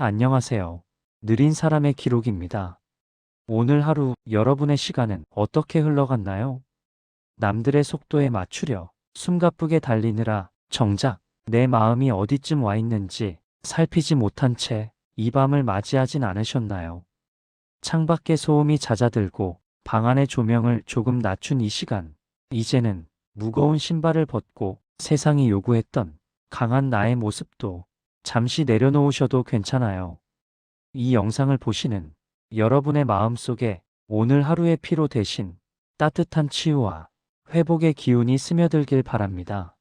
안녕하세요. 느린 사람의 기록입니다. 오늘 하루 여러분의 시간은 어떻게 흘러갔나요? 남들의 속도에 맞추려 숨가쁘게 달리느라 정작 내 마음이 어디쯤 와 있는지 살피지 못한 채 이 밤을 맞이하진 않으셨나요? 창밖에 소음이 잦아들고 방 안의 조명을 조금 낮춘 이 시간, 이제는 무거운 신발을 벗고 세상이 요구했던 강한 나의 모습도 잠시 내려놓으셔도 괜찮아요. 이 영상을 보시는 여러분의 마음속에 오늘 하루의 피로 대신 따뜻한 치유와 회복의 기운이 스며들길 바랍니다.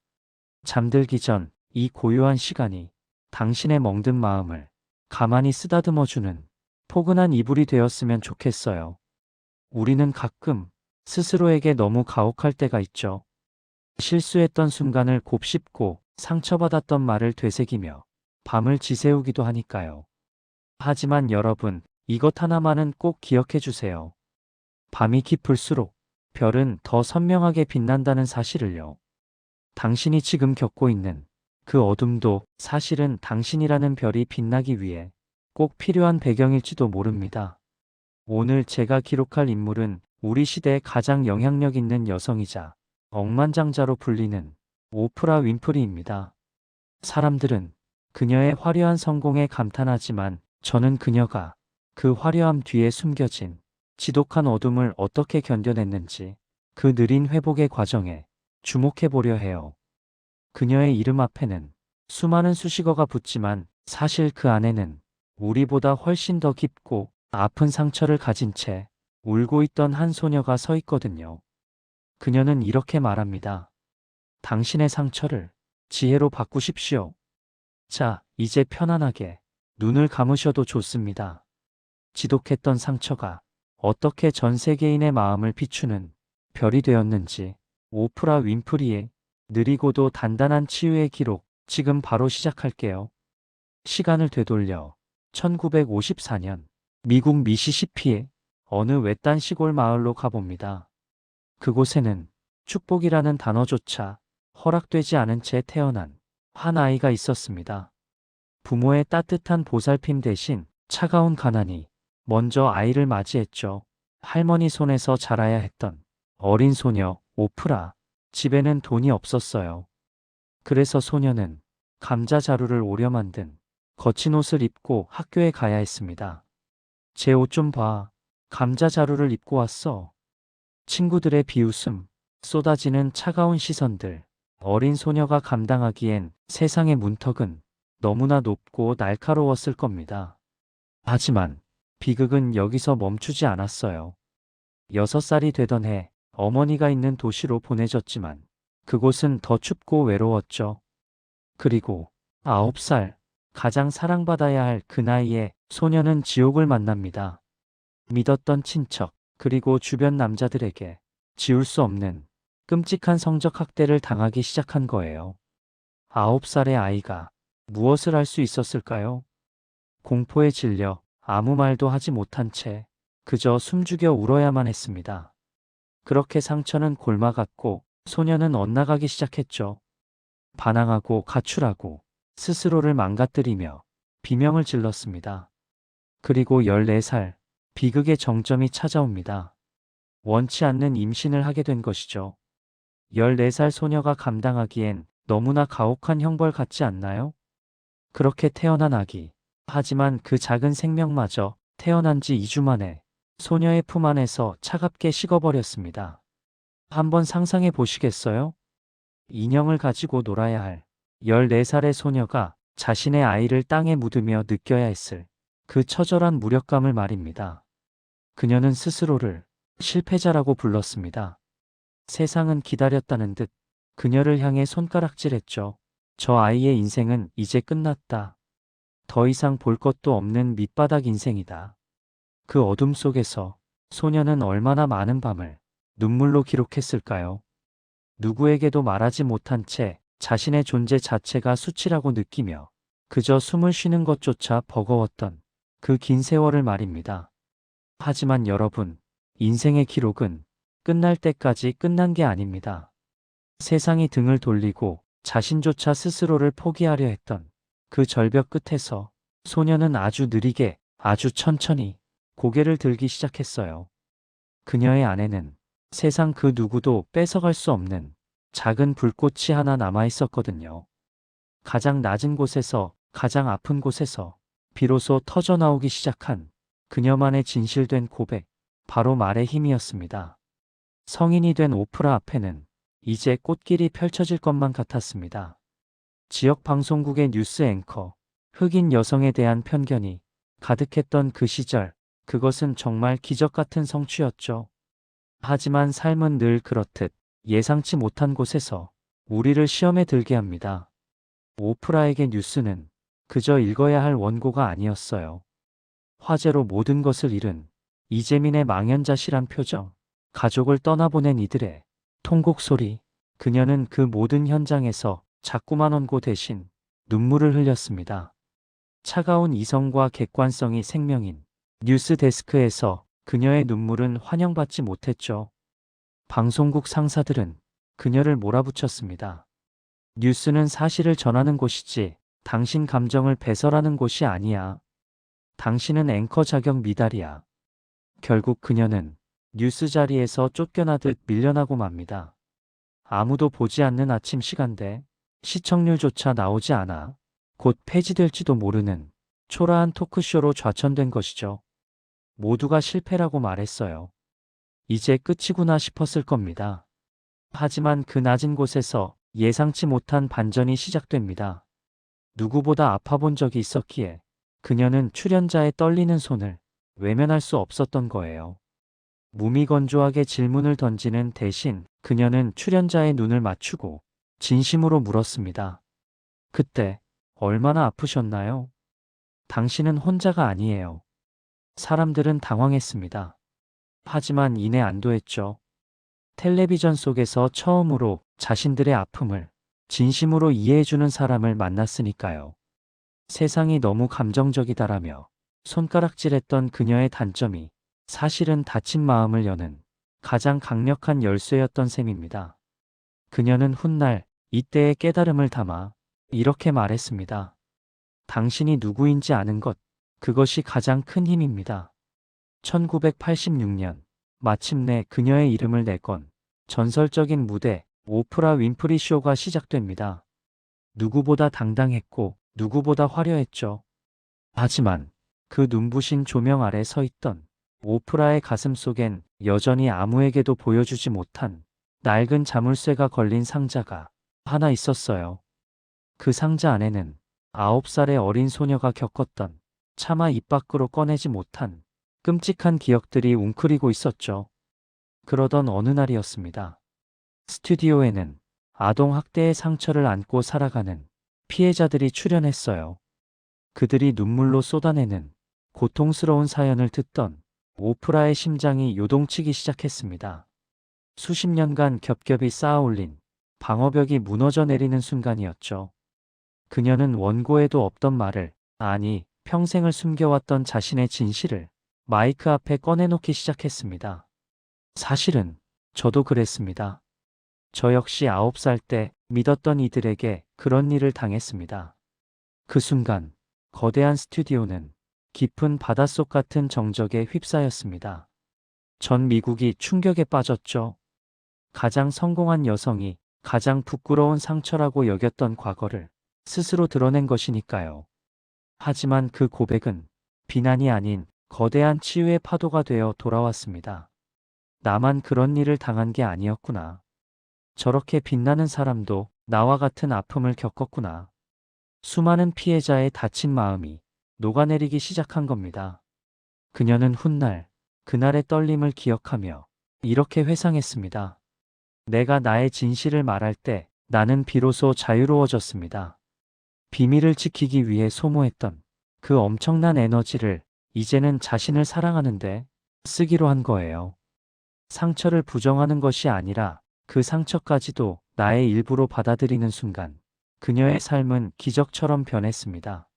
잠들기 전 이 고요한 시간이 당신의 멍든 마음을 가만히 쓰다듬어주는 포근한 이불이 되었으면 좋겠어요. 우리는 가끔 스스로에게 너무 가혹할 때가 있죠. 실수했던 순간을 곱씹고 상처받았던 말을 되새기며 밤을 지새우기도 하니까요. 하지만 여러분, 이것 하나만은 꼭 기억해 주세요. 밤이 깊을수록 별은 더 선명하게 빛난다는 사실을요. 당신이 지금 겪고 있는 그 어둠도 사실은 당신이라는 별이 빛나기 위해 꼭 필요한 배경일지도 모릅니다. 오늘 제가 기록할 인물은 우리 시대의 가장 영향력 있는 여성이자 억만장자로 불리는 오프라 윈프리입니다. 사람들은 그녀의 화려한 성공에 감탄하지만 저는 그녀가 그 화려함 뒤에 숨겨진 지독한 어둠을 어떻게 견뎌냈는지 그 느린 회복의 과정에 주목해 보려 해요. 그녀의 이름 앞에는 수많은 수식어가 붙지만 사실 그 안에는 우리보다 훨씬 더 깊고 아픈 상처를 가진 채 울고 있던 한 소녀가 서 있거든요. 그녀는 이렇게 말합니다. 당신의 상처를 지혜로 바꾸십시오. 자, 이제 편안하게 눈을 감으셔도 좋습니다. 지독했던 상처가 어떻게 전 세계인의 마음을 비추는 별이 되었는지 오프라 윈프리의 느리고도 단단한 치유의 기록 지금 바로 시작할게요. 시간을 되돌려 1954년 미국 미시시피의 어느 외딴 시골 마을로 가봅니다. 그곳에는 축복이라는 단어조차 허락되지 않은 채 태어난 한 아이가 있었습니다. 부모의 따뜻한 보살핌 대신 차가운 가난이 먼저 아이를 맞이했죠. 할머니 손에서 자라야 했던 어린 소녀 오프라. 집에는 돈이 없었어요. 그래서 소녀는 감자 자루를 오려 만든 거친 옷을 입고 학교에 가야 했습니다. 제 옷 좀 봐. 감자 자루를 입고 왔어. 친구들의 비웃음, 쏟아지는 차가운 시선들. 어린 소녀가 감당하기엔 세상의 문턱은 너무나 높고 날카로웠을 겁니다. 하지만 비극은 여기서 멈추지 않았어요. 6살이 되던 해 어머니가 있는 도시로 보내졌지만 그곳은 더 춥고 외로웠죠. 그리고 9살, 가장 사랑받아야 할 그 나이에 소녀는 지옥을 만납니다. 믿었던 친척, 그리고 주변 남자들에게 지울 수 없는 끔찍한 성적 학대를 당하기 시작한 거예요. 9살의 아이가 무엇을 할 수 있었을까요? 공포에 질려 아무 말도 하지 못한 채 그저 숨죽여 울어야만 했습니다. 그렇게 상처는 골마갔고 소녀는 엇나가기 시작했죠. 반항하고 가출하고 스스로를 망가뜨리며 비명을 질렀습니다. 그리고 14살, 비극의 정점이 찾아옵니다. 원치 않는 임신을 하게 된 것이죠. 14살 소녀가 감당하기엔 너무나 가혹한 형벌 같지 않나요? 그렇게 태어난 아기. 하지만 그 작은 생명마저 태어난 지 2주 만에 소녀의 품 안에서 차갑게 식어버렸습니다. 한번 상상해 보시겠어요? 인형을 가지고 놀아야 할 14살의 소녀가 자신의 아이를 땅에 묻으며 느껴야 했을 그 처절한 무력감을 말입니다. 그녀는 스스로를 실패자라고 불렀습니다. 세상은 기다렸다는 듯 그녀를 향해 손가락질했죠. 저 아이의 인생은 이제 끝났다. 더 이상 볼 것도 없는 밑바닥 인생이다. 그 어둠 속에서 소녀는 얼마나 많은 밤을 눈물로 기록했을까요? 누구에게도 말하지 못한 채 자신의 존재 자체가 수치라고 느끼며 그저 숨을 쉬는 것조차 버거웠던 그 긴 세월을 말입니다. 하지만 여러분, 인생의 기록은 끝날 때까지 끝난 게 아닙니다. 세상이 등을 돌리고 자신조차 스스로를 포기하려 했던 그 절벽 끝에서 소녀는 아주 느리게, 아주 천천히 고개를 들기 시작했어요. 그녀의 안에는 세상 그 누구도 뺏어갈 수 없는 작은 불꽃이 하나 남아 있었거든요. 가장 낮은 곳에서, 가장 아픈 곳에서 비로소 터져나오기 시작한 그녀만의 진실된 고백, 바로 말의 힘이었습니다. 성인이 된 오프라 앞에는 이제 꽃길이 펼쳐질 것만 같았습니다. 지역 방송국의 뉴스 앵커, 흑인 여성에 대한 편견이 가득했던 그 시절, 그것은 정말 기적 같은 성취였죠. 하지만 삶은 늘 그렇듯 예상치 못한 곳에서 우리를 시험에 들게 합니다. 오프라에게 뉴스는 그저 읽어야 할 원고가 아니었어요. 화재로 모든 것을 잃은 이재민의 망연자실한 표정, 가족을 떠나보낸 이들의 통곡 소리, 그녀는 그 모든 현장에서 자꾸만 원고 대신 눈물을 흘렸습니다. 차가운 이성과 객관성이 생명인 뉴스 데스크에서 그녀의 눈물은 환영받지 못했죠. 방송국 상사들은 그녀를 몰아붙였습니다. 뉴스는 사실을 전하는 곳이지 당신 감정을 배설하는 곳이 아니야. 당신은 앵커 자격 미달이야. 결국 그녀는 뉴스 자리에서 쫓겨나듯 밀려나고 맙니다. 아무도 보지 않는 아침 시간대, 시청률조차 나오지 않아 곧 폐지될지도 모르는 초라한 토크쇼로 좌천된 것이죠. 모두가 실패라고 말했어요. 이제 끝이구나 싶었을 겁니다. 하지만 그 낮은 곳에서 예상치 못한 반전이 시작됩니다. 누구보다 아파본 적이 있었기에 그녀는 출연자의 떨리는 손을 외면할 수 없었던 거예요. 무미건조하게 질문을 던지는 대신 그녀는 출연자의 눈을 맞추고 진심으로 물었습니다. 그때 얼마나 아프셨나요? 당신은 혼자가 아니에요. 사람들은 당황했습니다. 하지만 이내 안도했죠. 텔레비전 속에서 처음으로 자신들의 아픔을 진심으로 이해해주는 사람을 만났으니까요. 세상이 너무 감정적이다라며 손가락질했던 그녀의 단점이 사실은 다친 마음을 여는 가장 강력한 열쇠였던 셈입니다. 그녀는 훗날 이때의 깨달음을 담아 이렇게 말했습니다. 당신이 누구인지 아는 것, 그것이 가장 큰 힘입니다. 1986년 마침내 그녀의 이름을 내건 전설적인 무대 오프라 윈프리 쇼가 시작됩니다. 누구보다 당당했고 누구보다 화려했죠. 하지만 그 눈부신 조명 아래 서 있던 오프라의 가슴 속엔 여전히 아무에게도 보여주지 못한 낡은 자물쇠가 걸린 상자가 하나 있었어요. 그 상자 안에는 9살의 어린 소녀가 겪었던 차마 입 밖으로 꺼내지 못한 끔찍한 기억들이 웅크리고 있었죠. 그러던 어느 날이었습니다. 스튜디오에는 아동 학대의 상처를 안고 살아가는 피해자들이 출연했어요. 그들이 눈물로 쏟아내는 고통스러운 사연을 듣던 오프라의 심장이 요동치기 시작했습니다. 수십 년간 겹겹이 쌓아올린 방어벽이 무너져 내리는 순간이었죠. 그녀는 원고에도 없던 말을, 아니, 평생을 숨겨왔던 자신의 진실을 마이크 앞에 꺼내놓기 시작했습니다. 사실은 저도 그랬습니다. 저 역시 9살 때 믿었던 이들에게 그런 일을 당했습니다. 그 순간 거대한 스튜디오는 깊은 바닷속 같은 정적에 휩싸였습니다. 전 미국이 충격에 빠졌죠. 가장 성공한 여성이 가장 부끄러운 상처라고 여겼던 과거를 스스로 드러낸 것이니까요. 하지만 그 고백은 비난이 아닌 거대한 치유의 파도가 되어 돌아왔습니다. 나만 그런 일을 당한 게 아니었구나. 저렇게 빛나는 사람도 나와 같은 아픔을 겪었구나. 수많은 피해자의 다친 마음이 녹아내리기 시작한 겁니다. 그녀는 훗날 그날의 떨림을 기억하며 이렇게 회상했습니다. 내가 나의 진실을 말할 때 나는 비로소 자유로워졌습니다. 비밀을 지키기 위해 소모했던 그 엄청난 에너지를 이제는 자신을 사랑하는데 쓰기로 한 거예요. 상처를 부정하는 것이 아니라 그 상처까지도 나의 일부로 받아들이는 순간 그녀의 삶은 기적처럼 변했습니다.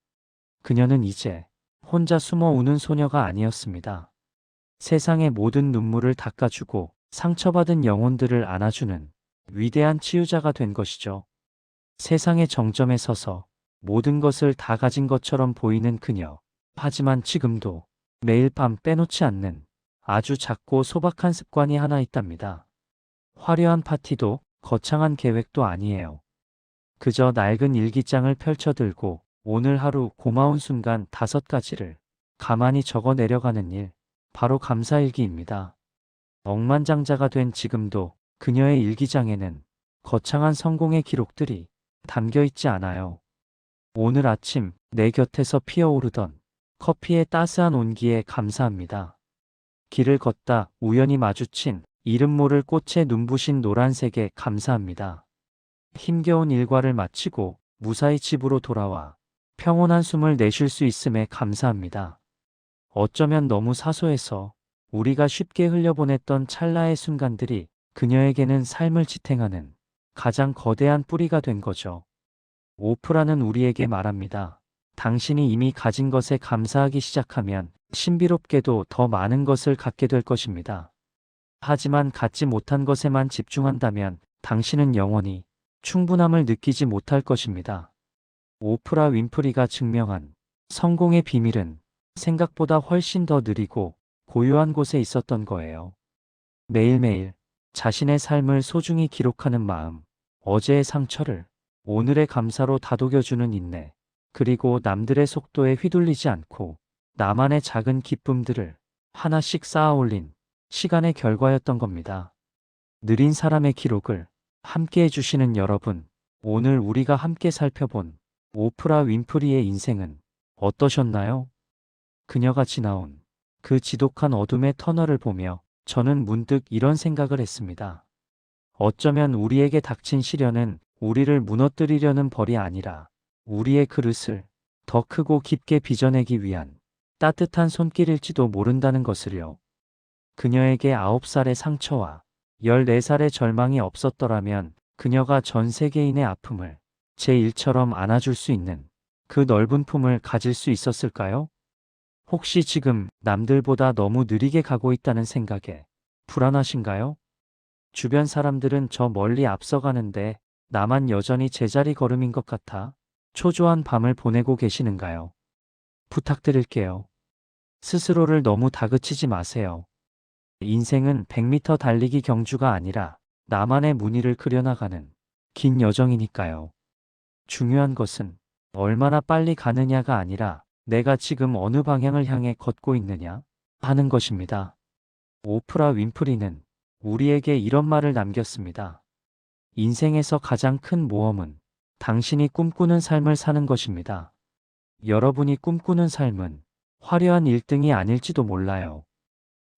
그녀는 이제 혼자 숨어 우는 소녀가 아니었습니다. 세상의 모든 눈물을 닦아주고 상처받은 영혼들을 안아주는 위대한 치유자가 된 것이죠. 세상의 정점에 서서 모든 것을 다 가진 것처럼 보이는 그녀. 하지만 지금도 매일 밤 빼놓지 않는 아주 작고 소박한 습관이 하나 있답니다. 화려한 파티도 거창한 계획도 아니에요. 그저 낡은 일기장을 펼쳐들고 오늘 하루 고마운 순간 5가지를 가만히 적어 내려가는 일. 바로 감사일기입니다. 억만장자가 된 지금도 그녀의 일기장에는 거창한 성공의 기록들이 담겨 있지 않아요. 오늘 아침 내 곁에서 피어오르던 커피의 따스한 온기에 감사합니다. 길을 걷다 우연히 마주친 이름 모를 꽃에 눈부신 노란색에 감사합니다. 힘겨운 일과를 마치고 무사히 집으로 돌아와 평온한 숨을 내쉴 수 있음에 감사합니다. 어쩌면 너무 사소해서 우리가 쉽게 흘려보냈던 찰나의 순간들이 그녀에게는 삶을 지탱하는 가장 거대한 뿌리가 된 거죠. 오프라는 우리에게 말합니다. 당신이 이미 가진 것에 감사하기 시작하면 신비롭게도 더 많은 것을 갖게 될 것입니다. 하지만 갖지 못한 것에만 집중한다면 당신은 영원히 충분함을 느끼지 못할 것입니다. 오프라 윈프리가 증명한 성공의 비밀은 생각보다 훨씬 더 느리고 고요한 곳에 있었던 거예요. 매일매일 자신의 삶을 소중히 기록하는 마음, 어제의 상처를 오늘의 감사로 다독여주는 인내, 그리고 남들의 속도에 휘둘리지 않고 나만의 작은 기쁨들을 하나씩 쌓아 올린 시간의 결과였던 겁니다. 느린 사람의 기록을 함께 해주시는 여러분, 오늘 우리가 함께 살펴본 오프라 윈프리의 인생은 어떠셨나요? 그녀가 지나온 그 지독한 어둠의 터널을 보며 저는 문득 이런 생각을 했습니다. 어쩌면 우리에게 닥친 시련은 우리를 무너뜨리려는 벌이 아니라 우리의 그릇을 더 크고 깊게 빚어내기 위한 따뜻한 손길일지도 모른다는 것을요. 그녀에게 9살의 상처와 14살의 절망이 없었더라면 그녀가 전 세계인의 아픔을 제 일처럼 안아줄 수 있는 그 넓은 품을 가질 수 있었을까요? 혹시 지금 남들보다 너무 느리게 가고 있다는 생각에 불안하신가요? 주변 사람들은 저 멀리 앞서가는데 나만 여전히 제자리 걸음인 것 같아 초조한 밤을 보내고 계시는가요? 부탁드릴게요. 스스로를 너무 다그치지 마세요. 인생은 100m 달리기 경주가 아니라 나만의 무늬를 그려나가는 긴 여정이니까요. 중요한 것은 얼마나 빨리 가느냐가 아니라 내가 지금 어느 방향을 향해 걷고 있느냐 하는 것입니다. 오프라 윈프리는 우리에게 이런 말을 남겼습니다. 인생에서 가장 큰 모험은 당신이 꿈꾸는 삶을 사는 것입니다. 여러분이 꿈꾸는 삶은 화려한 1등이 아닐지도 몰라요.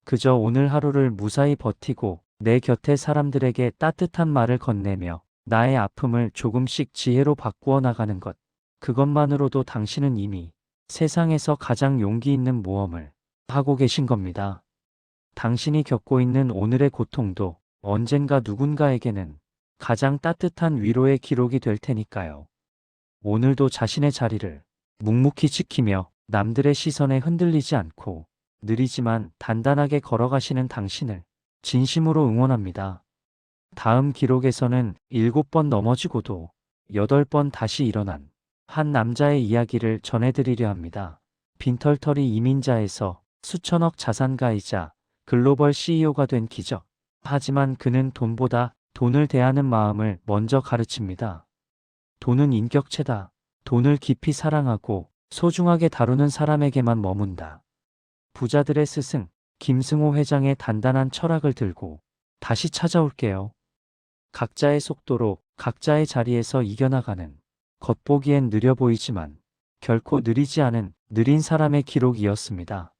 그저 오늘 하루를 무사히 버티고 내 곁의 사람들에게 따뜻한 말을 건네며 나의 아픔을 조금씩 지혜로 바꾸어 나가는 것. 그것만으로도 당신은 이미 세상에서 가장 용기 있는 모험을 하고 계신 겁니다. 당신이 겪고 있는 오늘의 고통도 언젠가 누군가에게는 가장 따뜻한 위로의 기록이 될 테니까요. 오늘도 자신의 자리를 묵묵히 지키며 남들의 시선에 흔들리지 않고 느리지만 단단하게 걸어가시는 당신을 진심으로 응원합니다. 다음 기록에서는 7번 넘어지고도 8번 다시 일어난 한 남자의 이야기를 전해드리려 합니다. 빈털터리 이민자에서 수천억 자산가이자 글로벌 CEO가 된 기적. 하지만 그는 돈보다 돈을 대하는 마음을 먼저 가르칩니다. 돈은 인격체다. 돈을 깊이 사랑하고 소중하게 다루는 사람에게만 머문다. 부자들의 스승 김승호 회장의 단단한 철학을 들고 다시 찾아올게요. 각자의 속도로 각자의 자리에서 이겨나가는 겉보기엔 느려 보이지만 결코 느리지 않은 느린 사람의 기록이었습니다.